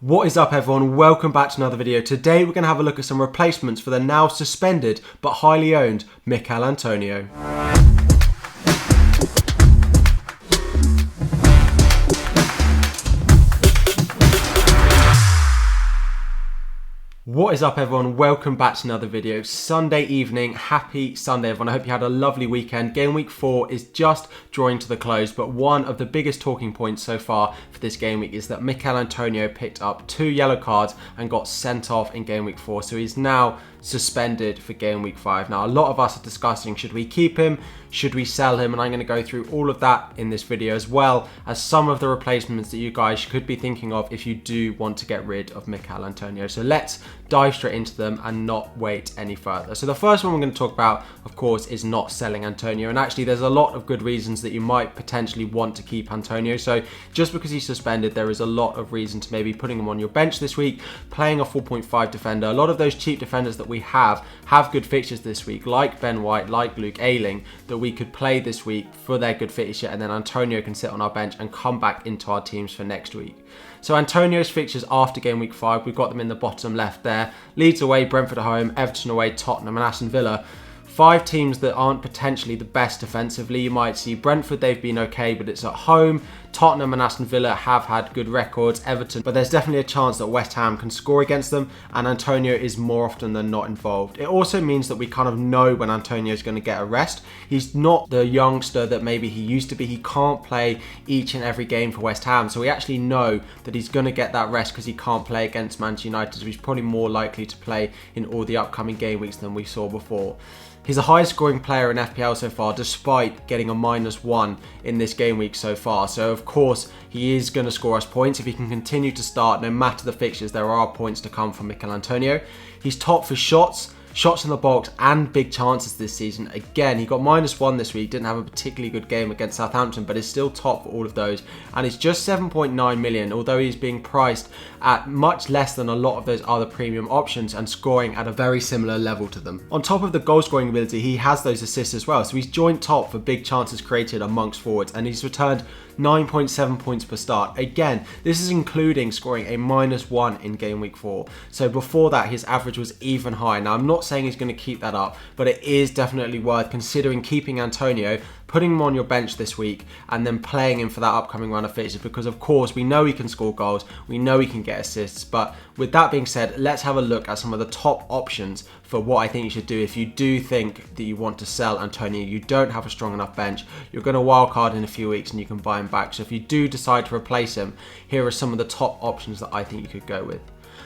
What is up everyone, welcome back to another video. Today we're going to have a look at some replacements for the now suspended but highly owned Mikel Antonio. What is up everyone, welcome back to another video. Sunday evening, happy Sunday everyone. I hope you had a lovely weekend. Game week 4 is just drawing to the close, but one of the biggest talking points so far for this game week is that Mikel Antonio picked up 2 yellow cards and got sent off in game week 4. So he's now suspended for game week 5. Now a lot of us are discussing, should we keep him, should we sell him, and I'm going to go through all of that in this video, as well as some of the replacements that you guys could be thinking of if you do want to get rid of Mikel Antonio. So let's dive straight into them and not wait any further. So the first one we're going to talk about, of course, is not selling Antonio, and actually there's a lot of good reasons that you might potentially want to keep Antonio. So just because he's suspended, there is a lot of reason to maybe putting him on your bench this week, playing a 4.5 defender. A lot of those cheap defenders that we have good fixtures this week, like Ben White, like Luke Ayling, that we could play this week for their good fixture, and then Antonio can sit on our bench and come back into our teams for next week. So Antonio's fixtures after game week 5, we've got them in the bottom left there. Leeds away, Brentford at home, Everton away, Tottenham and Aston Villa. 5 teams that aren't potentially the best defensively. You might see Brentford, they've been okay, but it's at home. Tottenham and Aston Villa have had good records, Everton, but there's definitely a chance that West Ham can score against them, and Antonio is more often than not involved. It also means that we kind of know when Antonio is going to get a rest. He's not the youngster that maybe he used to be. He can't play each and every game for West Ham, so we actually know that he's going to get that rest because he can't play against Manchester United, so he's probably more likely to play in all the upcoming game weeks than we saw before. He's the highest scoring player in FPL so far, despite getting a -1 in this game week so far. So of course, he is going to score us points. If he can continue to start, no matter the fixtures, there are points to come from Mikel Antonio. He's top for shots in the box and big chances this season. Again, he got -1 this week, didn't have a particularly good game against Southampton, but is still top for all of those. And it's just 7.9 million, although he's being priced at much less than a lot of those other premium options and scoring at a very similar level to them. On top of the goal scoring ability, he has those assists as well. So he's joint top for big chances created amongst forwards, and he's returned 9.7 points per start. Again, this is including scoring a -1 in game week 4. So before that, his average was even higher. Now, I'm not saying he's going to keep that up, but it is definitely worth considering keeping Antonio, putting him on your bench this week, and then playing him for that upcoming run of fixtures, because of course we know he can score goals, we know he can get assists. But with that being said, let's have a look at some of the top options for what I think you should do if you do think that you want to sell Antonio, you don't have a strong enough bench, you're going to wildcard in a few weeks and you can buy him back. So if you do decide to replace him, here are some of the top options that I think you could go with.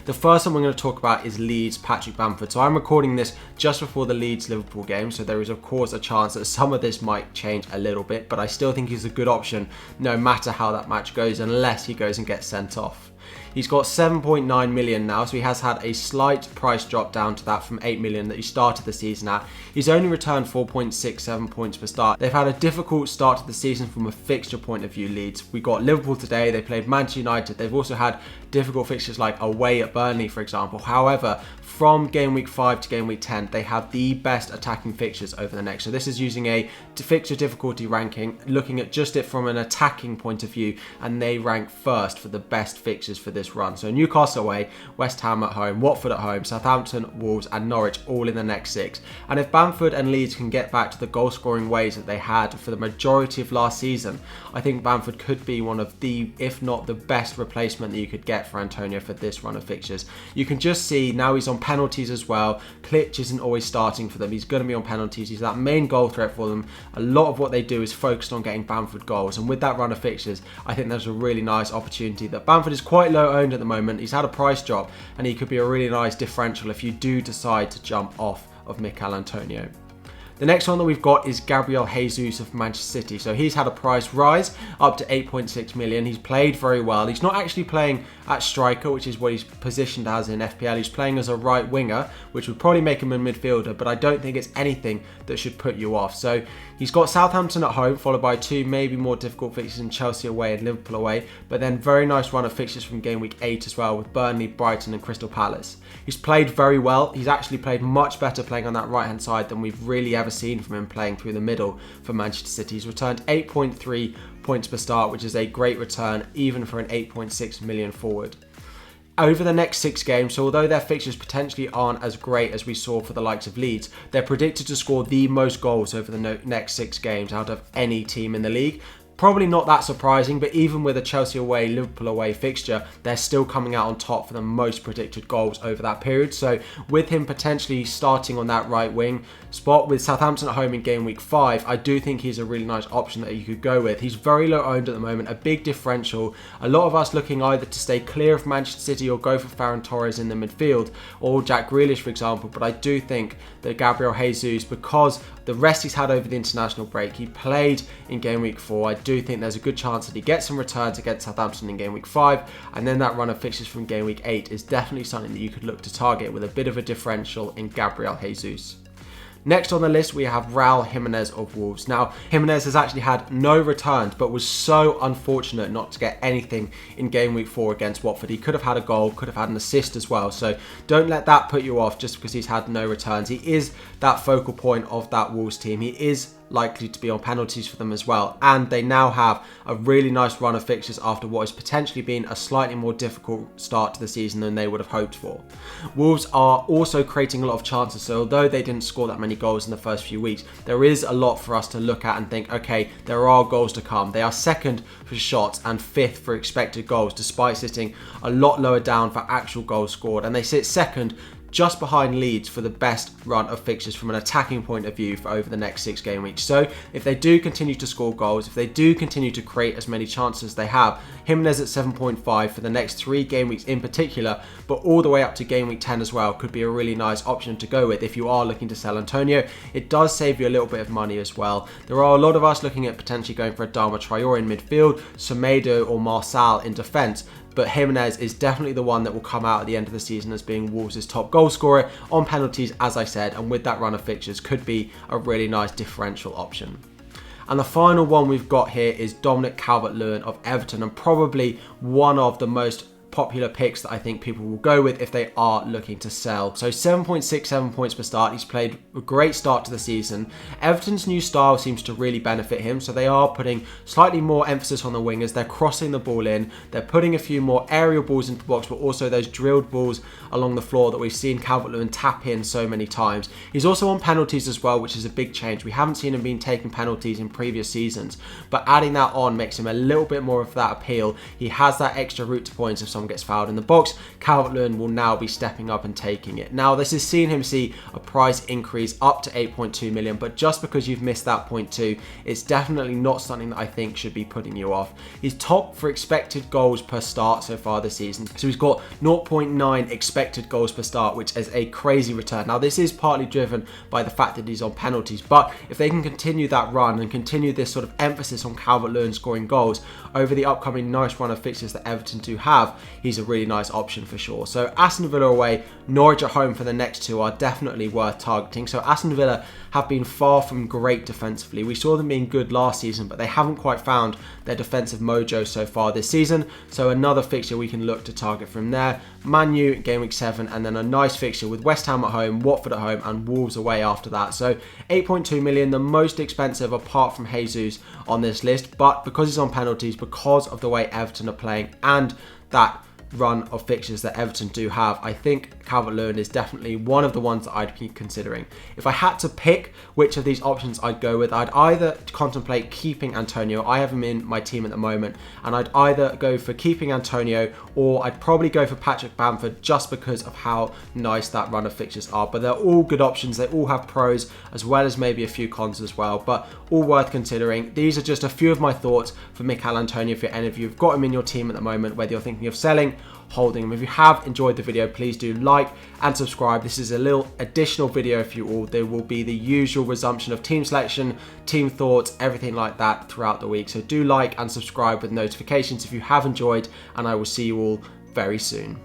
The first one we're going to talk about is Leeds Patrick Bamford. So I'm recording this just before the Leeds-Liverpool game, so there is of course a chance that some of this might change a little bit, but I still think he's a good option no matter how that match goes, unless he goes and gets sent off. He's got 7.9 million now, so he has had a slight price drop down to that from 8 million that he started the season at. He's only returned 4.67 points per start. They've had a difficult start to the season from a fixture point of view, Leeds. We got Liverpool today, they played Manchester United. They've also had difficult fixtures like away at Burnley, for example. However, from game week 5 to game week 10, they have the best attacking fixtures over the next. So this is using a fixture difficulty ranking, looking at just it from an attacking point of view, and they rank first for the best fixtures for this run. So Newcastle away, West Ham at home, Watford at home, Southampton, Wolves and Norwich all in the next 6. And if Bamford and Leeds can get back to the goal scoring ways that they had for the majority of last season, I think Bamford could be one of the, if not the best replacement that you could get for Antonio for this run of fixtures. You can just see now he's on penalties as well. Klitsch isn't always starting for them. He's going to be on penalties. He's that main goal threat for them. A lot of what they do is focused on getting Bamford goals, and with that run of fixtures, I think there's a really nice opportunity that Bamford is quite low owned at the moment. He's had a price drop, and he could be a really nice differential if you do decide to jump off of Mikel Antonio. The next one that we've got is Gabriel Jesus of Manchester City. So he's had a price rise up to 8.6 million. He's played very well. He's not actually playing at striker, which is what he's positioned as in FPL. He's playing as a right winger, which would probably make him a midfielder, but I don't think it's anything that should put you off. So he's got Southampton at home, followed by 2 maybe more difficult fixtures in Chelsea away and Liverpool away, but then very nice run of fixtures from game week 8 as well, with Burnley, Brighton and Crystal Palace. He's played very well. He's actually played much better playing on that right hand side than we've really ever seen from him playing through the middle for Manchester City. He's returned 8.3 points per start, which is a great return even for an 8.6 million forward. Over the next 6 games, so although their fixtures potentially aren't as great as we saw for the likes of Leeds, they're predicted to score the most goals over the next 6 games out of any team in the league. Probably not that surprising, but even with a Chelsea away, Liverpool away fixture, they're still coming out on top for the most predicted goals over that period. So with him potentially starting on that right wing spot with Southampton at home in game week 5, I do think he's a really nice option that you could go with. He's very low owned at the moment, a big differential. A lot of us looking either to stay clear of Manchester City or go for Ferran Torres in the midfield, or Jack Grealish, for example. But I do think that Gabriel Jesus, because the rest he's had over the international break, he played in game week 4. I do think there's a good chance that he gets some returns against Southampton in game week 5, and then that run of fixtures from game week 8 is definitely something that you could look to target with a bit of a differential in Gabriel Jesus. Next on the list, we have Raul Jimenez of Wolves. Now, Jimenez has actually had no returns, but was so unfortunate not to get anything in game week 4 against Watford. He could have had a goal, could have had an assist as well. So don't let that put you off just because he's had no returns. He is that focal point of that Wolves team. He is likely to be on penalties for them as well, and they now have a really nice run of fixtures after what has potentially been a slightly more difficult start to the season than they would have hoped for. Wolves are also creating a lot of chances, so although they didn't score that many goals in the first few weeks, there is a lot for us to look at and think, okay, there are goals to come. They are second for shots and 5th for expected goals, despite sitting a lot lower down for actual goals scored, and they sit second just behind Leeds for the best run of fixtures from an attacking point of view for over the next 6 game weeks. So if they do continue to score goals, if they do continue to create as many chances as they have, Jimenez at 7.5 for the next 3 game weeks in particular, but all the way up to game week 10 as well, could be a really nice option to go with if you are looking to sell Antonio. It does save you a little bit of money as well. There are a lot of us looking at potentially going for Adama Traore in midfield, Semedo or Marçal in defence, but Jimenez is definitely the one that will come out at the end of the season as being Wolves' top goal scorer on penalties, as I said, and with that run of fixtures could be a really nice differential option. And the final one we've got here is Dominic Calvert-Lewin of Everton, and probably one of the most popular picks that I think people will go with if they are looking to sell. So 7.67 points per start. He's played a great start to the season. Everton's new style seems to really benefit him, so they are putting slightly more emphasis on the wingers. They're crossing the ball in, they're putting a few more aerial balls into the box, but also those drilled balls along the floor that we've seen Calvert-Lewin tap in so many times. He's also on penalties as well, which is a big change. We haven't seen him being taking penalties in previous seasons, but adding that on makes him a little bit more of that appeal. He has that extra route to points if someone gets fouled in the box. Calvert-Lewin will now be stepping up and taking it. Now, this has seen him see a price increase up to 8.2 million, but just because you've missed that 0.2, it's definitely not something that I think should be putting you off. He's top for expected goals per start so far this season. So he's got 0.9 expected goals per start, which is a crazy return. Now, this is partly driven by the fact that he's on penalties, but if they can continue that run and continue this sort of emphasis on Calvert-Lewin scoring goals over the upcoming nice run of fixtures that Everton do have, he's a really nice option for sure. So Aston Villa away, Norwich at home for the next 2 are definitely worth targeting. So Aston Villa have been far from great defensively. We saw them being good last season, but they haven't quite found their defensive mojo so far this season. So another fixture we can look to target from there. Man U game week 7, and then a nice fixture with West Ham at home, Watford at home, and Wolves away after that. So 8.2 million, the most expensive apart from Jesus on this list, but because he's on penalties, because of the way Everton are playing, and that run of fixtures that Everton do have, I think Calvert-Lewin is definitely one of the ones that I'd be considering. If I had to pick which of these options I'd go with, I'd either contemplate keeping Antonio. I have him in my team at the moment, and I'd either go for keeping Antonio, or I'd probably go for Patrick Bamford just because of how nice that run of fixtures are. But they're all good options. They all have pros as well as maybe a few cons as well, but all worth considering. These are just a few of my thoughts for Mikel Antonio. If any of you have got him in your team at the moment, whether you're thinking of selling, holding them. If you have enjoyed the video, please do like and subscribe. This is a little additional video for you all. There will be the usual resumption of team selection, team thoughts, everything like that throughout the week. So do like and subscribe with notifications if you have enjoyed, and I will see you all very soon.